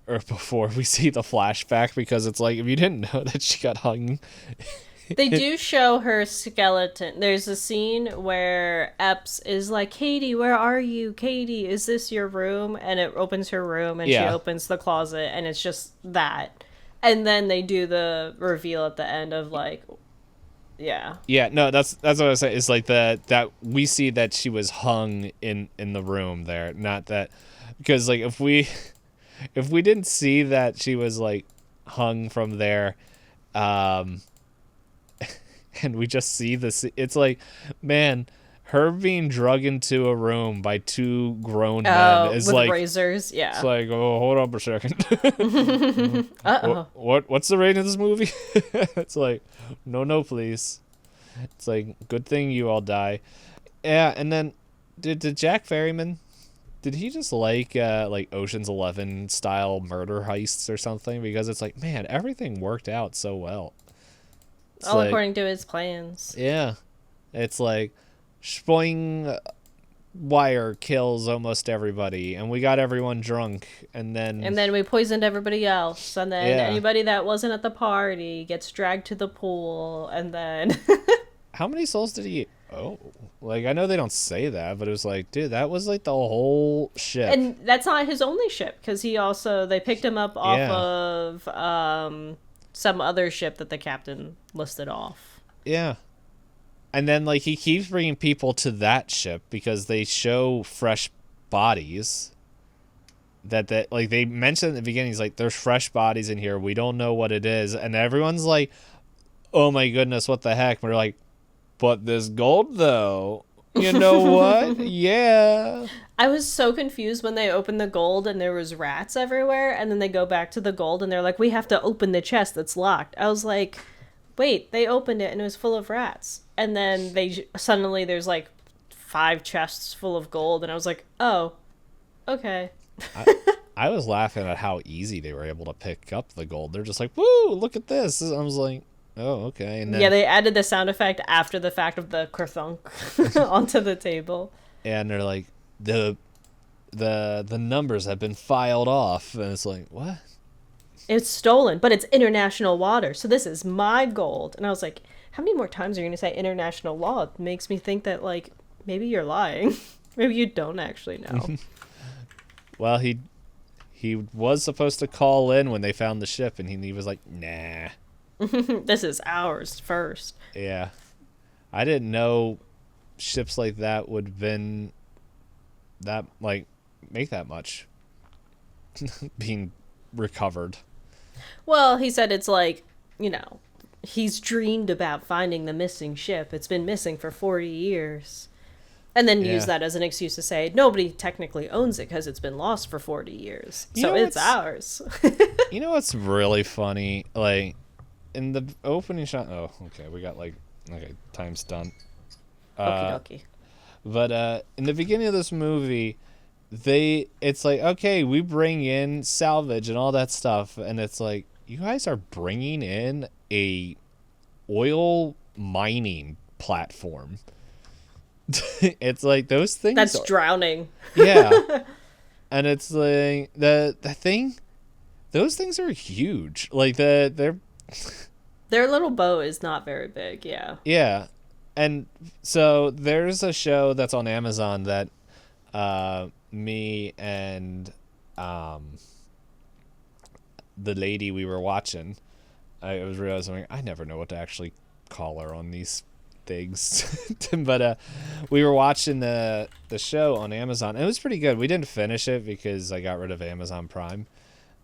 or before we see the flashback, because it's like, if you didn't know that she got hung. They do show her skeleton. There's a scene where Epps is like, Katie, where are you? Katie, is this your room? And it opens her room and she opens the closet and it's just that. And then they do the reveal at the end of like, yeah. Yeah, no, that's what I was saying. It's like that we see that she was hung in the room there, not that, because like if we didn't see that she was like hung from there, and we just see this, it's like, man, her being drugged into a room by two grown men is with like razors. Yeah. It's like, oh, hold up a second. Uh-oh. What's the rating of this movie? It's like, no, please. It's like, good thing you all die. Yeah, and then did Jack Ferryman, did he just like Ocean's 11 style murder heists or something? Because it's like, man, everything worked out so well. It's all like, according to his plans. Yeah. It's like, Spoing wire kills almost everybody, and we got everyone drunk, and then we poisoned everybody else, and then anybody that wasn't at the party gets dragged to the pool, and then how many souls did he like, I know they don't say that, but it was like, dude, that was like the whole ship. And that's not his only ship, because they picked him up off of some other ship that the captain listed off. Yeah. And then, like, he keeps bringing people to that ship because they show fresh bodies. That like, they mentioned at the beginning, he's like, there's fresh bodies in here. We don't know what it is. And everyone's like, oh my goodness, what the heck? We're like, but this gold, though. You know what? Yeah. I was so confused when they opened the gold and there was rats everywhere. And then they go back to the gold and they're like, we have to open the chest that's locked. I was like, wait, they opened it and it was full of rats. And then suddenly there's like 5 chests full of gold, and I was like, oh, okay. I was laughing at how easy they were able to pick up the gold. They're just like, woo, look at this. I was like, oh, okay. And then, they added the sound effect after the fact of the kerthunk onto the table. And they're like, the numbers have been filed off. And it's like, what? It's stolen, but it's international water, so this is my gold. And I was like, how many more times are you going to say international law? It makes me think that, like, maybe you're lying. Maybe you don't actually know. Well, he was supposed to call in when they found the ship, and he was like, nah. This is ours first. Yeah. I didn't know ships like that would have been that, like, make that much being recovered. Well, he said it's like, he's dreamed about finding the missing ship. It's been missing for 40 years. And then use that as an excuse to say, nobody technically owns it because it's been lost for 40 years. So it's ours. You know what's really funny? Like, in the opening shot... Oh, okay, we got, like... Okay, time's done. Okie dokie. But in the beginning of this movie, it's like, okay, we bring in salvage and all that stuff. And it's like, you guys are bringing in a oil mining platform. It's like those things That's drowning. yeah. And it's like the thing those things are huge. Like they're Their little boat is not very big, yeah. yeah. And so there's a show that's on Amazon that me and the lady we were watching, I was realizing like, I never know what to actually call her on these things. But we were watching the show on Amazon. It was pretty good. We didn't finish it because I got rid of Amazon Prime.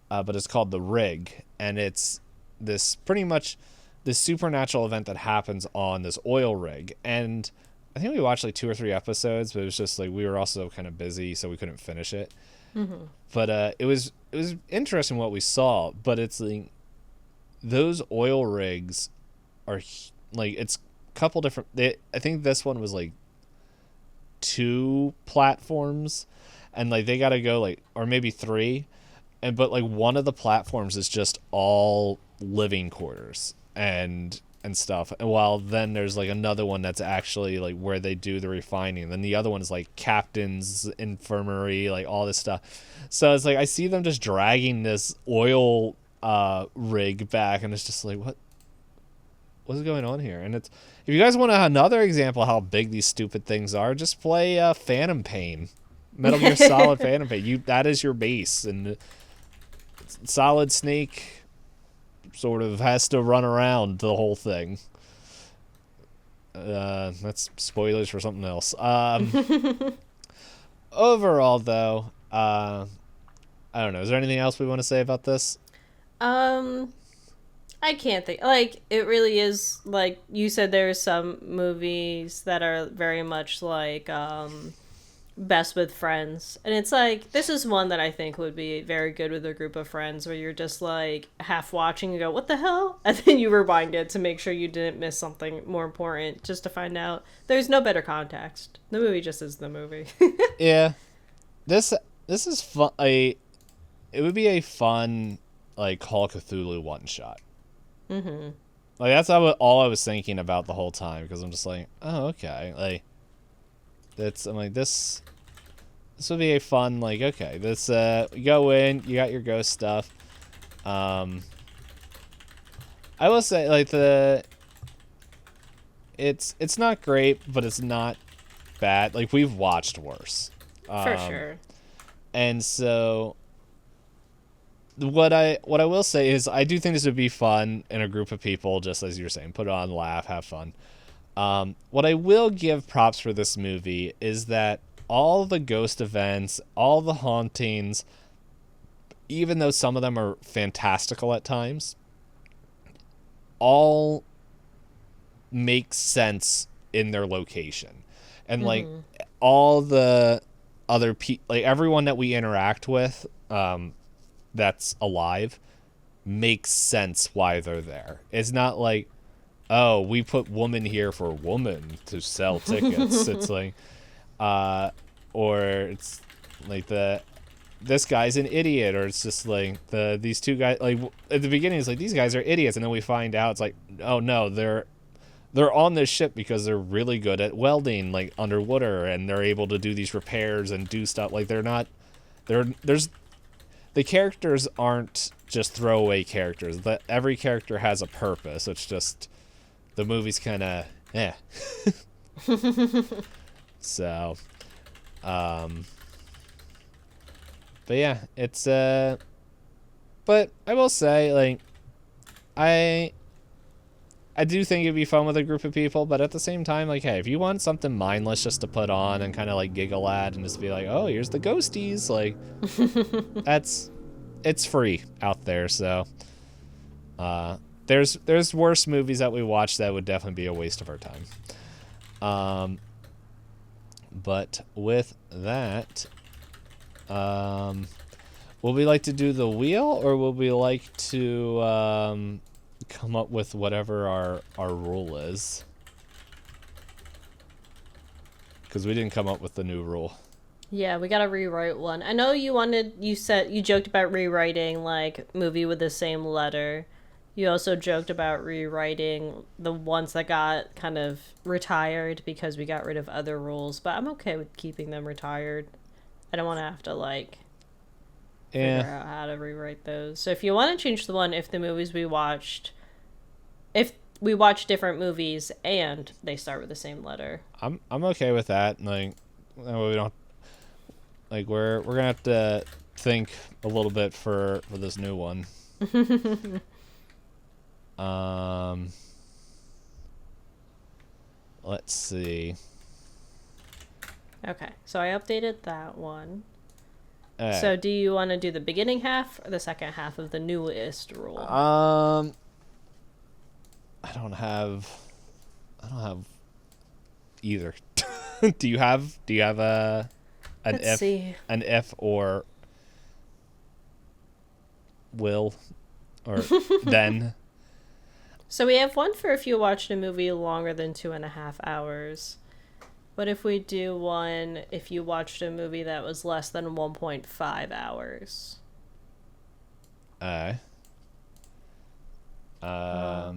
But it's called The Rig, and it's this pretty much this supernatural event that happens on this oil rig. And I think we watched like 2 or 3 episodes, but it was just like we were also kind of busy, so we couldn't finish it. Mm-hmm. But it was interesting what we saw. But it's like those oil rigs are like it's a couple different. I think this one was like 2 platforms, and like they got to go like or maybe 3. But like one of the platforms is just all living quarters and stuff, and while then there's like another one that's actually like where they do the refining, and then the other one is like captain's infirmary, like all this stuff. So it's like I see them just dragging this oil rig back, and it's just like what's going on here? And it's if you guys want another example of how big these stupid things are, just play Phantom Pain, Metal Gear Solid Phantom Pain. That is your base, and Solid Snake sort of has to run around the whole thing. That's spoilers for something else. Overall, though, I don't know. Is there anything else we want to say about this? I can't think. Like, it really is, like, you said there's some movies that are very much like, best with friends, and it's like this is one that I think would be very good with a group of friends where you're just like half watching and go what the hell, and then you rewind it to make sure you didn't miss something more important, just to find out there's no better context. The movie just is the movie. Yeah, this is fun. It would be a fun like Call of Cthulhu one shot. Mm-hmm. Like that's all I was thinking about the whole time, because I'm just like, oh okay, like I'm like this would be a fun like okay, this you go in, you got your ghost stuff. I will say like it's not great, but it's not bad. Like we've watched worse. For sure. And so what I will say is I do think this would be fun in a group of people, just as you were saying, put it on, laugh, have fun. What I will give props for this movie is that all the ghost events, all the hauntings, even though some of them are fantastical at times, all make sense in their location. And like all the other people, like everyone that we interact with that's alive makes sense why they're there. It's not like, oh, we put woman here for woman to sell tickets. It's like, or it's like this guy's an idiot, or it's just like these 2 guys. Like at the beginning, it's like these guys are idiots, and then we find out it's like, oh no, they're on this ship because they're really good at welding, like underwater, and they're able to do these repairs and do stuff. Like the characters aren't just throwaway characters. That every character has a purpose. It's just the movie's kind of so but yeah, it's but I will say like I do think it'd be fun with a group of people, but at the same time, like, hey, if you want something mindless just to put on and kind of like giggle at and just be like, oh, here's the ghosties, like it's free out there. So there's worse movies that we watch that would definitely be a waste of our time. But with that, would we like to do the wheel, or would we like to come up with whatever our rule is? Because we didn't come up with the new rule. Yeah, we gotta rewrite one. I know you joked about rewriting like movie with the same letter. You also joked about rewriting the ones that got kind of retired because we got rid of other rules, but I'm okay with keeping them retired. I don't want to have to like figure Yeah, out how to rewrite those. So if you want to change the one, if we watch different movies and they start with the same letter. I'm okay with that. Like, that way we don't like we're gonna have to think a little bit for this new one. Let's see. Okay, so I updated that one. Alright. So do you want to do the beginning half or the second half of the newest rule? I don't have either. Do you have Let's see. an if or will or then? So we have one for if you watched a movie longer than 2.5 hours. What if we do one if you watched a movie that was less than 1.5 hours? Alright. I'll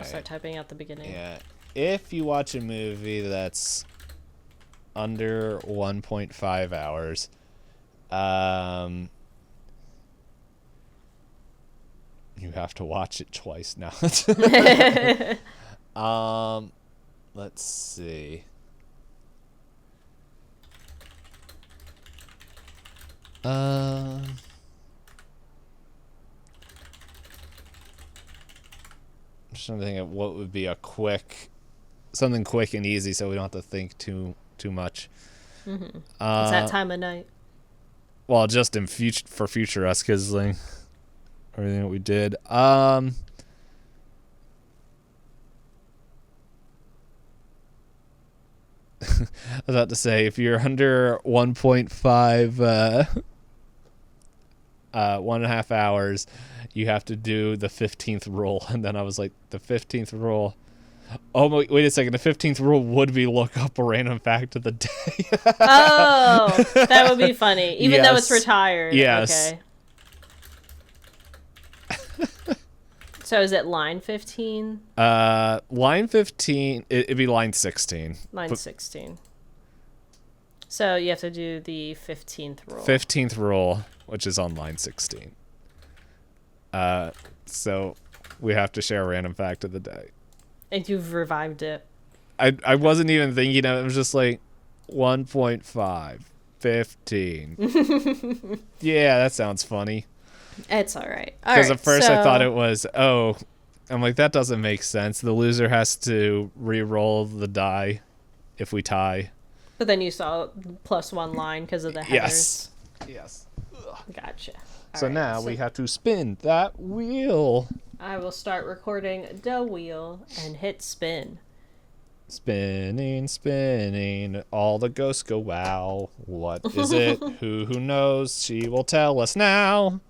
start typing out the beginning. Yeah. If you watch a movie that's under 1.5 hours, you have to watch it twice now. Let's see. I'm just trying to think of what would be something quick and easy, so we don't have to think too much. It's that time of night. Well, just in for future us, because like everything that we did. I was about to say, if you're under 1.5, 1.5 hours, you have to do the 15th rule. And then I was like, the 15th rule. Oh, wait a second. The 15th rule would be look up a random fact of the day. Oh, that would be funny. Even though it's Yes. retired. Yes. Okay. So is it line 15? Line 15, it'd be line 16. Line 16. So you have to do the 15th rule. 15th rule, which is on line 16. So we have to share a random fact of the day. And you've revived it. I wasn't even thinking of it. It was just like 1.5, 15. Yeah, that sounds funny. It's all right. Because at first I thought it was, I'm like, that doesn't make sense. The loser has to re-roll the die if we tie. But then you saw +1 line because of the headers. Yes. Gotcha. So now we have to spin that wheel. I will start recording the wheel and hit spin. Spinning, spinning, all the ghosts go wow. What is it? Who knows? She will tell us now.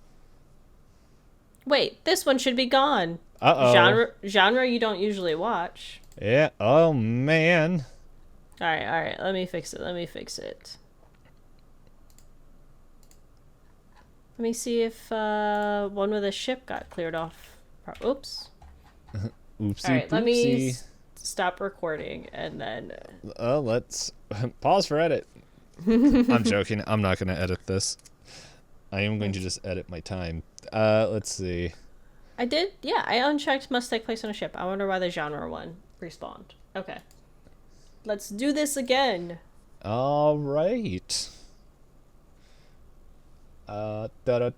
Wait, this one should be gone. Uh-oh. Genre you don't usually watch. Yeah, oh man. All right. Let me fix it. Let me see if one with a ship got cleared off. Oops. Oopsie. All right, let me poopsie. stop recording and then. Let's pause for edit. I'm joking. I'm not going to edit this. I am going to just edit my time. Let's see. I did? Yeah, I unchecked must take place on a ship. I wonder why the genre one respawned. Okay. Let's do this again. All right. All right,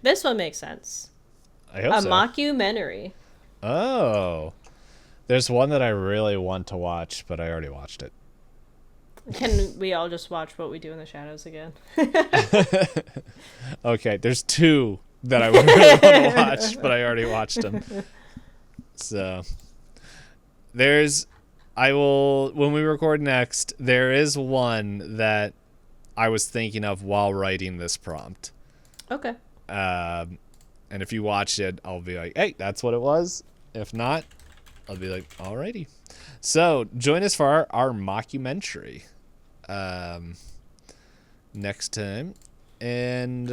this one makes sense. I hope A so. mockumentary. Oh. There's one that I really want to watch, but I already watched it. Can we all just watch What We Do in the Shadows again? Okay, there's two that I would really want to watch, but I already watched them. So when we record next, there is one that I was thinking of while writing this prompt. Okay. And if you watch it, I'll be like, hey, that's what it was. If not, I'll be like, alrighty. So join us for our mockumentary. next time. And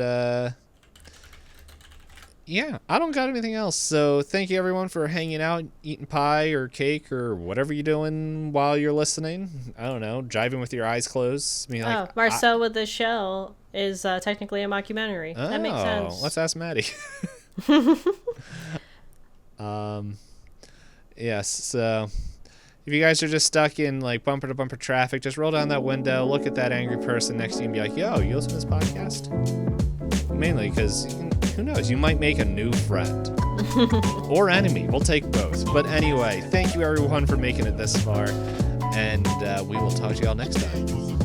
yeah, I don't got anything else. So thank you everyone for hanging out, eating pie or cake or whatever you're doing while you're listening. I don't know, driving with your eyes closed. I mean, like, Marcel with the Shell is technically a mockumentary. That makes sense. Let's ask Maddie. Yes, so if you guys are just stuck in like bumper to bumper traffic, just roll down that window, look at that angry person next to you and be like, yo, you listen to this podcast? Mainly because, who knows, you might make a new friend. Or enemy. We'll take both. But anyway, thank you everyone for making it this far. And we will talk to y'all next time.